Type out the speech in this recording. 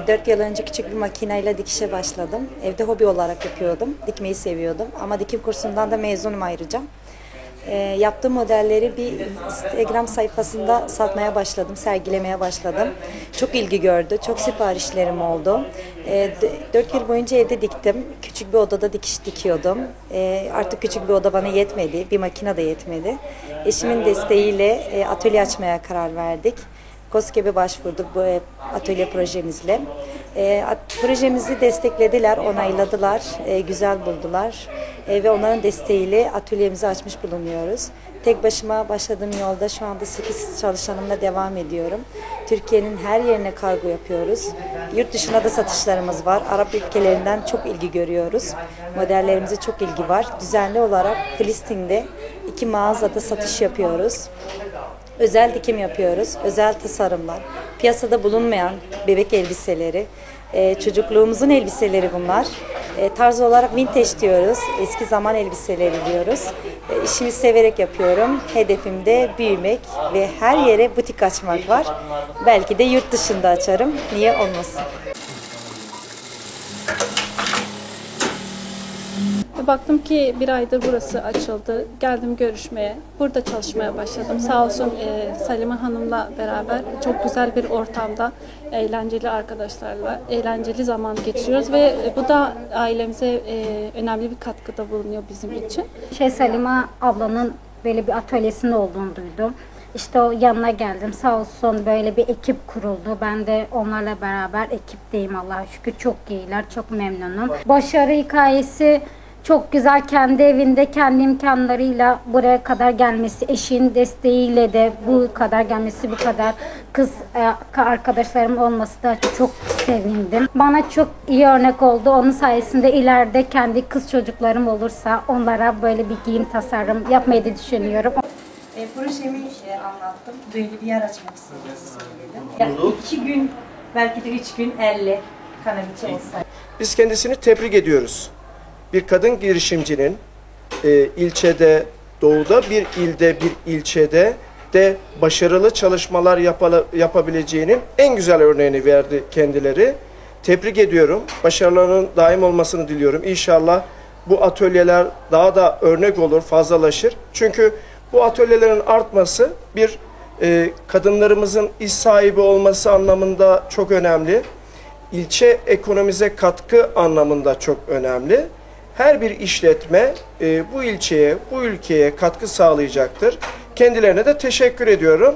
4 yıl önce küçük bir makineyle dikişe başladım. Evde hobi olarak yapıyordum. Dikmeyi seviyordum. Ama dikim kursundan da mezunum ayrıca. Yaptığım modelleri bir Instagram sayfasında satmaya başladım, sergilemeye başladım. Çok ilgi gördü, çok siparişlerim oldu. 4 yıl boyunca evde diktim. Küçük bir odada dikiş dikiyordum. Artık küçük bir oda bana yetmedi, bir makine de yetmedi. Eşimin desteğiyle atölye açmaya karar verdik. KOSGEB'e başvurduk bu atölye projemizle. Projemizi desteklediler, onayladılar, güzel buldular ve onların desteğiyle atölyemizi açmış bulunuyoruz. Tek başıma başladığım yolda şu anda 8 çalışanımla devam ediyorum. Türkiye'nin her yerine kargo yapıyoruz. Yurt dışına da satışlarımız var. Arap ülkelerinden çok ilgi görüyoruz. Modellerimize çok ilgi var. Düzenli olarak Filistin'de 2 mağazada satış yapıyoruz. Özel dikim yapıyoruz, özel tasarımlar, piyasada bulunmayan bebek elbiseleri, çocukluğumuzun elbiseleri bunlar. Tarz olarak vintage diyoruz, eski zaman elbiseleri diyoruz. İşimi severek yapıyorum, hedefim de büyümek ve her yere butik açmak var. Belki de yurt dışında açarım, niye olmasın? Baktım ki bir aydır burası açıldı. Geldim görüşmeye. Burada çalışmaya başladım. Sağ olsun Salime Hanım'la beraber çok güzel bir ortamda eğlenceli arkadaşlarla eğlenceli zaman geçiriyoruz ve bu da ailemize önemli bir katkıda bulunuyor bizim için. Salime ablanın böyle bir atölyesinin olduğunu duydum. İşte o yanına geldim. Sağ olsun böyle bir ekip kuruldu. Ben de onlarla beraber ekipteyim Allah'a şükür. Çok iyiler, çok memnunum. Başarı hikayesi çok güzel, kendi evinde, kendi imkanlarıyla buraya kadar gelmesi, eşinin desteğiyle de bu kadar gelmesi, bu kadar kız arkadaşlarım olması da çok sevindim. Bana çok iyi örnek oldu. Onun sayesinde ileride kendi kız çocuklarım olursa onlara böyle bir giyim tasarım yapmayı da düşünüyorum. Projemi anlattım. Böyle bir yer açmak istedim. 2 gün, belki de 3 gün elle kanaviçe olsaydı. Biz kendisini tebrik ediyoruz. Bir kadın girişimcinin ilçede, doğuda bir ilde, bir ilçede de başarılı çalışmalar yapabileceğinin en güzel örneğini verdi kendileri. Tebrik ediyorum. Başarılarının daim olmasını diliyorum. İnşallah bu atölyeler daha da örnek olur, fazlalaşır. Çünkü bu atölyelerin artması bir kadınlarımızın iş sahibi olması anlamında çok önemli. İlçe ekonomimize katkı anlamında çok önemli. Her bir işletme bu ilçeye, bu ülkeye katkı sağlayacaktır. Kendilerine de teşekkür ediyorum.